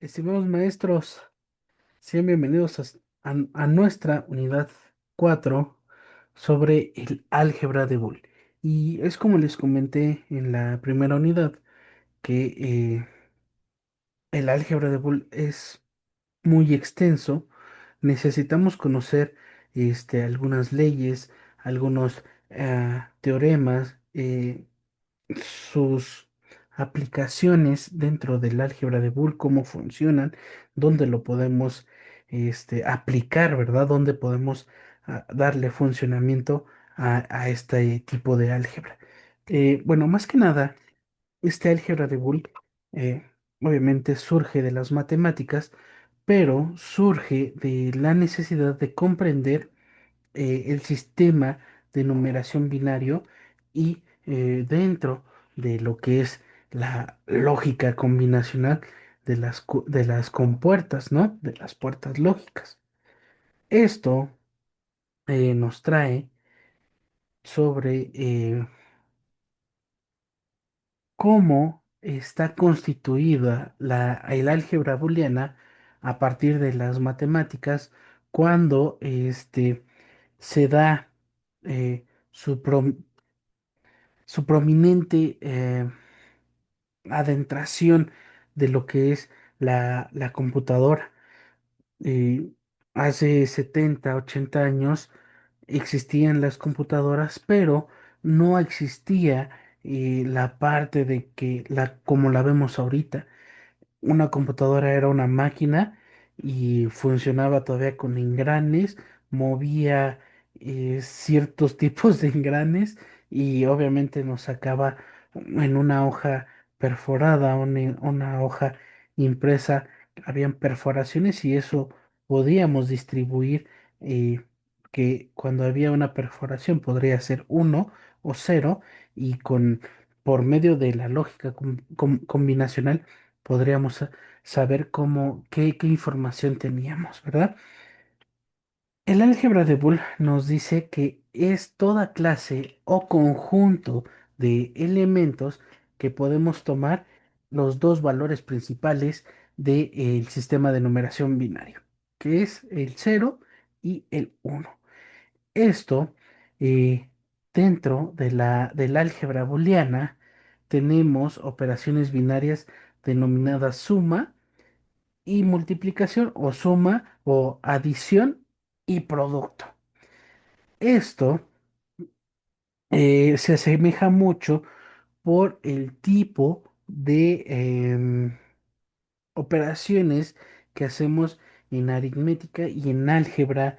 Estimados maestros, sean bienvenidos a nuestra unidad 4 sobre el álgebra de Boole. Y es como les comenté en la primera unidad que el álgebra de Boole es muy extenso. Necesitamos conocer algunas leyes, algunos teoremas, sus aplicaciones dentro del álgebra de Boole, cómo funcionan, dónde lo podemos aplicar, ¿verdad? Dónde podemos darle funcionamiento a este tipo de álgebra. Bueno, más que nada, este álgebra de Boole eh, obviamente surge de las matemáticas, pero surge de la necesidad de comprender el sistema de numeración binario y dentro de lo que es la lógica combinacional de las compuertas, ¿no? De las puertas lógicas. Esto nos trae sobre cómo está constituida el álgebra booleana a partir de las matemáticas cuando se da su, su prominente adentración de lo que es la computadora. Eh, Hace 70 80 años existían las computadoras, pero no existía la parte de que como la vemos ahorita. Una computadora era una máquina y funcionaba todavía con engranes, movía ciertos tipos de engranes y obviamente nos sacaba en una hoja perforada, una hoja impresa, habían perforaciones y eso podíamos distribuir, eh, que cuando había una perforación podría ser uno o cero y por medio de la lógica combinacional podríamos saber qué información teníamos, ¿verdad? El álgebra de Boole nos dice que es toda clase o conjunto de elementos que podemos tomar los dos valores principales del sistema de numeración binario, que es el cero y el uno. Esto, eh, dentro de del álgebra booleana, tenemos operaciones binarias denominadas suma y multiplicación o suma o adición y producto. Esto se asemeja mucho por el tipo de operaciones que hacemos en aritmética y en álgebra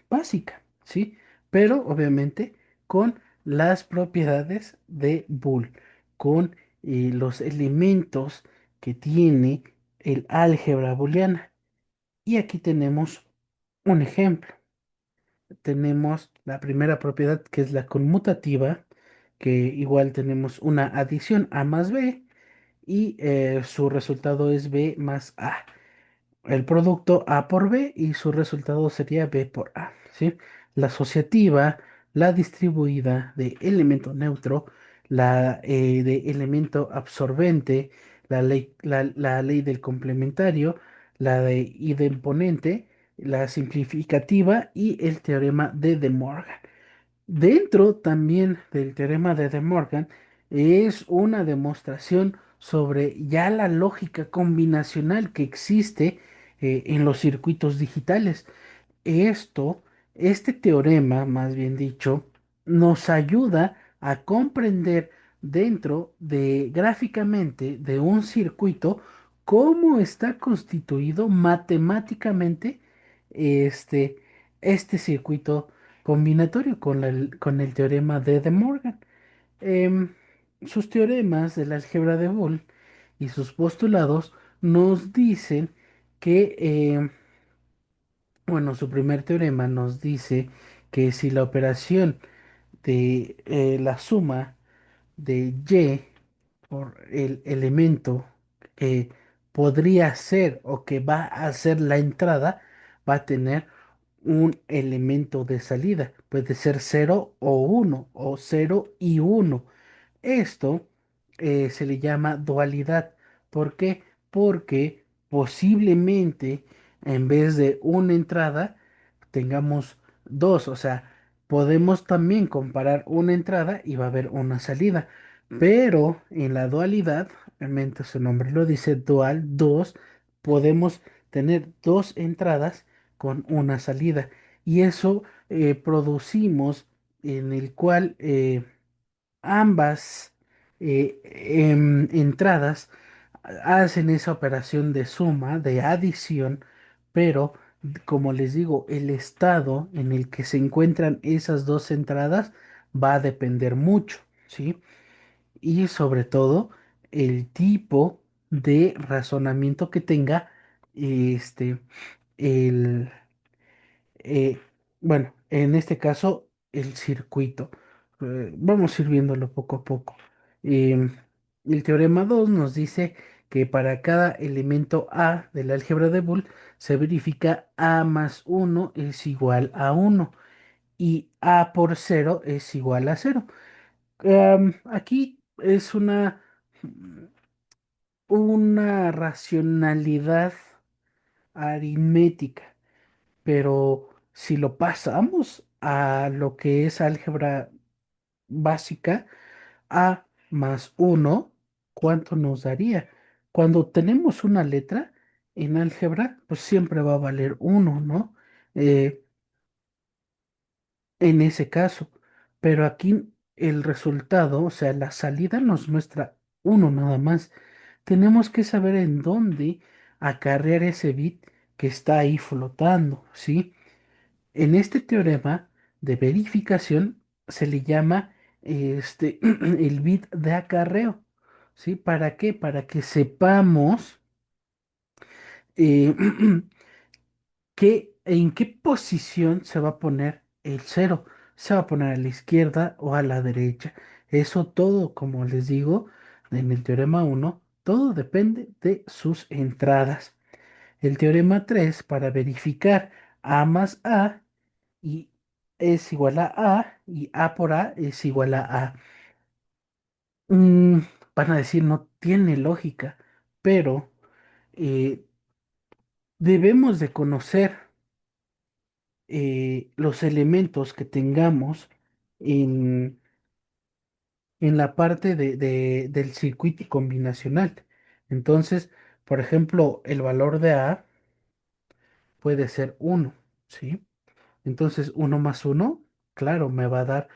básica, ¿sí? Pero obviamente con las propiedades de Boole, con los elementos que tiene el álgebra booleana. Y aquí tenemos un ejemplo. Tenemos la primera propiedad que es la conmutativa, que igual tenemos una adición a más b y su resultado es b más a. El producto a por b y su resultado sería b por a, ¿sí? La asociativa, la distribuida de elemento neutro, la de elemento absorbente, la ley del complementario, la de idemponente, la simplificativa y el teorema de De Morgan. Dentro también del teorema de De Morgan es una demostración sobre ya la lógica combinacional que existe en los circuitos digitales. Esto, este teorema, más bien dicho, nos ayuda a comprender dentro de gráficamente de un circuito cómo está constituido matemáticamente este, este circuito combinatorio con el teorema de De Morgan. Em, Sus teoremas del álgebra de Boole y sus postulados nos dicen que bueno, su primer teorema nos dice que si la operación de la suma de y por el elemento que podría ser o que va a ser la entrada, va a tener un elemento de salida. Puede ser cero o uno o cero y uno. Esto se le llama dualidad. ¿Por qué? Porque posiblemente en vez de una entrada tengamos dos, o sea, podemos también comparar una entrada y va a haber una salida, pero en la dualidad, realmente su nombre lo dice, dual, dos, podemos tener dos entradas con una salida y eso producimos en el cual ambas entradas hacen esa operación de suma, de adición, pero como les digo, el estado en el que se encuentran esas dos entradas va a depender mucho, ¿sí? Y sobre todo el tipo de razonamiento que tenga este el eh, bueno, en este caso, el circuito. Vamos a ir viéndolo poco a poco. Em, el teorema 2 nos dice que para cada elemento A del álgebra de Boole se verifica A más uno es igual a uno y A por cero es igual a cero. Aquí es una racionalidad aritmética. Pero si lo pasamos a lo que es álgebra básica, A más uno, ¿cuánto nos daría? Cuando tenemos una letra en álgebra, pues siempre va a valer uno, ¿no? Eh, en ese caso. Pero aquí el resultado, o sea, la salida nos muestra uno nada más. Tenemos que saber en dónde acarrear ese bit que está ahí flotando, ¿sí? En este teorema de verificación se le llama el bit de acarreo. ¿Sí? ¿Para qué? Para que sepamos eh, en qué posición se va a poner el cero. Se va a poner a la izquierda o a la derecha. Eso todo, como les digo, en el teorema uno todo depende de sus entradas. El teorema 3 para verificar A más A y es igual a y A por A es igual a A. Mm, van a decir, no tiene lógica, pero eh, debemos de conocer los elementos que tengamos en, en la parte del circuito combinacional. Entonces, por ejemplo, el valor de A puede ser uno, ¿sí? Entonces, uno más uno, claro, me va a dar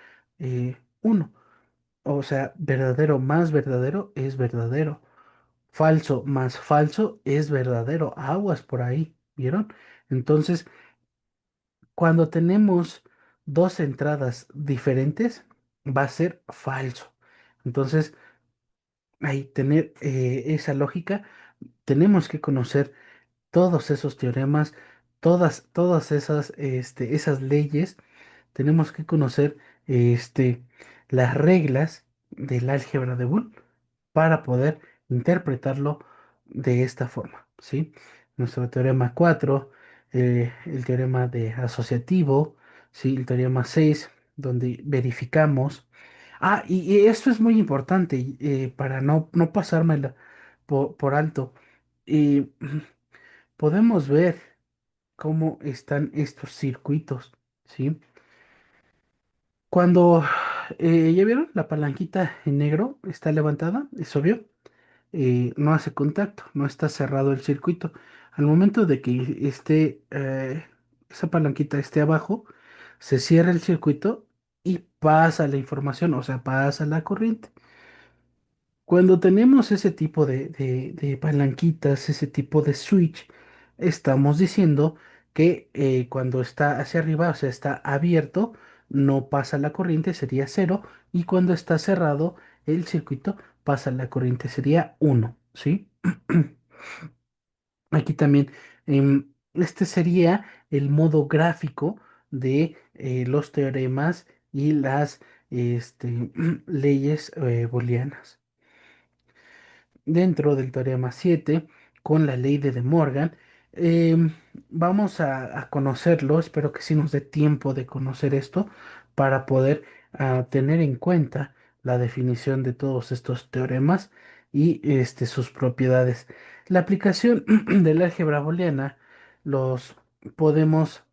1. O sea, verdadero más verdadero es verdadero. Falso más falso es verdadero. Aguas por ahí, ¿vieron? Entonces, cuando tenemos dos entradas diferentes, va a ser falso. Entonces, ahí tener esa lógica, tenemos que conocer todos esos teoremas, todas esas, esas leyes, tenemos que conocer las reglas del álgebra de Boole para poder interpretarlo de esta forma, ¿sí? Nuestro teorema 4, el teorema de asociativo, ¿sí? El teorema 6, donde verificamos. Ah, y esto es muy importante para no pasármela por alto. Eh, podemos ver cómo están estos circuitos, ¿sí? Cuando, ¿ya vieron? La palanquita en negro está levantada, es obvio. No hace contacto, no está cerrado el circuito. Al momento de que esa palanquita esté abajo, se cierra el circuito y pasa la información, o sea, pasa la corriente. Cuando tenemos ese tipo de palanquitas, ese tipo de switch, estamos diciendo que cuando está hacia arriba, o sea, está abierto, no pasa la corriente, sería cero, y cuando está cerrado el circuito, pasa la corriente, sería uno, ¿sí? Aquí también, este sería el modo gráfico de los teoremas y las leyes booleanas dentro del teorema 7 con la ley de De Morgan. Em, vamos a conocerlo, espero que sí nos dé tiempo de conocer esto para poder tener en cuenta la definición de todos estos teoremas. y sus propiedades. La aplicación del álgebra booleana los podemos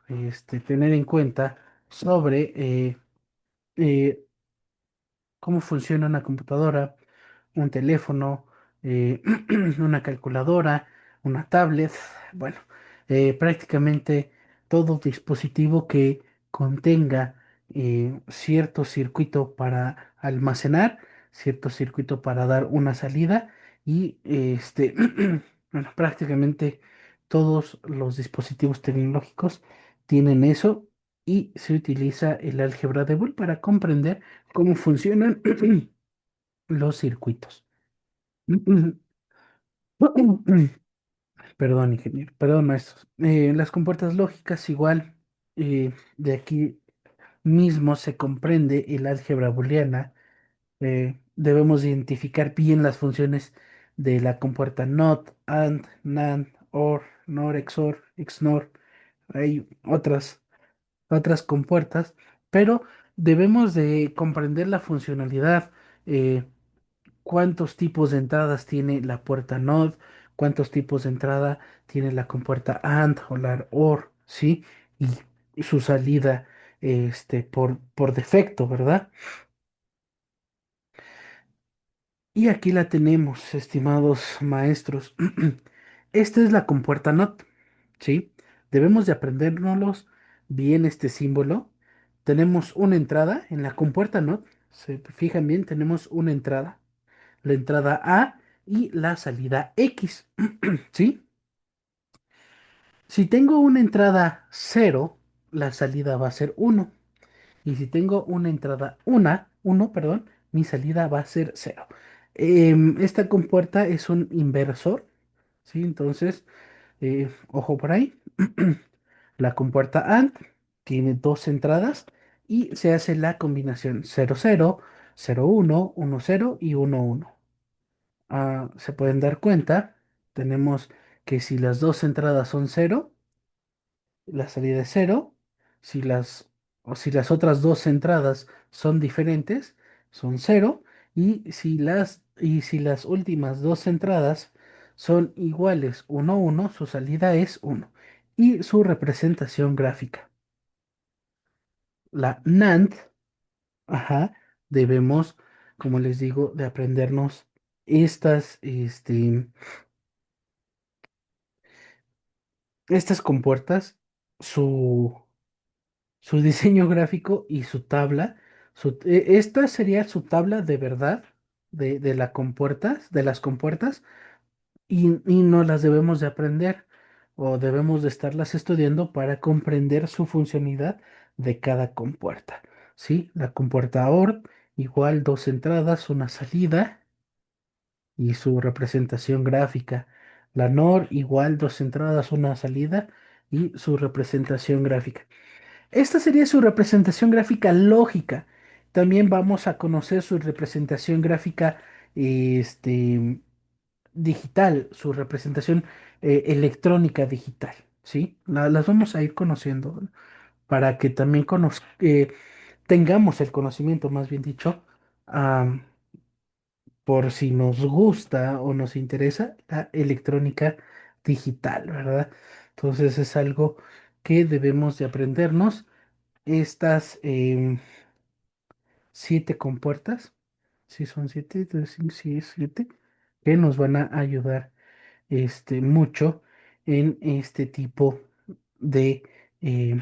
tener en cuenta sobre eh, cómo funciona una computadora, un teléfono, eh, una calculadora, una tablet, bueno, prácticamente todo dispositivo que contenga cierto circuito para almacenar, cierto circuito para dar una salida y bueno, prácticamente todos los dispositivos tecnológicos tienen eso y se utiliza el álgebra de Boole para comprender cómo funcionan los circuitos. Perdón, ingeniero, perdón, maestros. Las compuertas lógicas igual, de aquí mismo se comprende el álgebra booleana. Debemos identificar bien las funciones de la compuerta NOT, AND, NAND, OR, NOR, XOR, XNOR. Hay otras compuertas, pero debemos de comprender la funcionalidad. eh, Cuántos tipos de entradas tiene la puerta NOT, cuántos tipos de entrada tiene la compuerta AND o la OR, ¿sí? Y su salida por defecto, ¿verdad? Y aquí la tenemos, estimados maestros. Esta es la compuerta NOT, ¿sí? Debemos de aprendérnoslos bien este símbolo. Tenemos una entrada en la compuerta NOT. Se fijan bien, tenemos una entrada, la entrada A y la salida X, ¿sí? Si tengo una entrada cero, la salida va a ser uno. Y si tengo una entrada uno, perdón, mi salida va a ser cero. Esta compuerta es un inversor, ¿sí? Entonces, ojo por ahí. La compuerta AND tiene dos entradas y se hace la combinación cero cero, cero uno, uno cero y uno uno. Se pueden dar cuenta, tenemos que si las dos entradas son cero, la salida es cero. Si las otras dos entradas son diferentes, son cero. Y si las últimas dos entradas son iguales uno uno, su salida es uno. Y su representación gráfica. La NAND, ajá, debemos, como les digo, de aprendernos estas compuertas, su, su diseño gráfico y su tabla. Esta sería su tabla de verdad de las compuertas, y no las debemos de aprender o debemos de estarlas estudiando para comprender su funcionalidad de cada compuerta. ¿Sí? La compuerta OR, igual dos entradas, una salida y su representación gráfica. La NOR, igual dos entradas, una salida y su representación gráfica. Esta sería su representación gráfica lógica. También vamos a conocer su representación gráfica digital, su representación electrónica digital, ¿sí? Las vamos a ir conociendo, ¿no? Para que también tengamos el conocimiento, más bien dicho, am, por si nos gusta o nos interesa la electrónica digital, ¿verdad? Entonces es algo que debemos de aprendernos. Estas 7 compuertas, si son 7, entonces sí, sí es 7, que nos van a ayudar mucho en de, eh,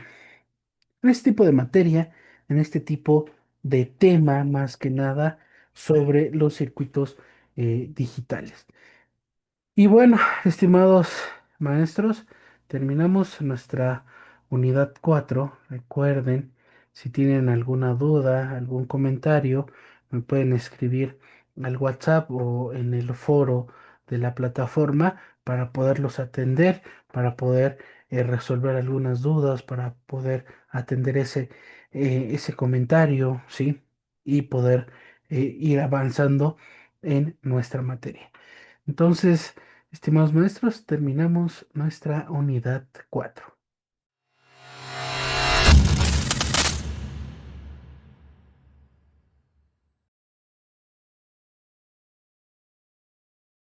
en este tipo de materia, en este tipo de tema, más que nada, sobre los circuitos digitales. Y bueno, estimados maestros, terminamos nuestra unidad 4. Recuerden, si tienen alguna duda, algún comentario, me pueden escribir al WhatsApp o en el foro de la plataforma para poderlos atender, para poder resolver algunas dudas, para poder atender ese comentario, ¿sí? Y poder ir avanzando en nuestra materia. Entonces, estimados maestros, terminamos nuestra unidad 4.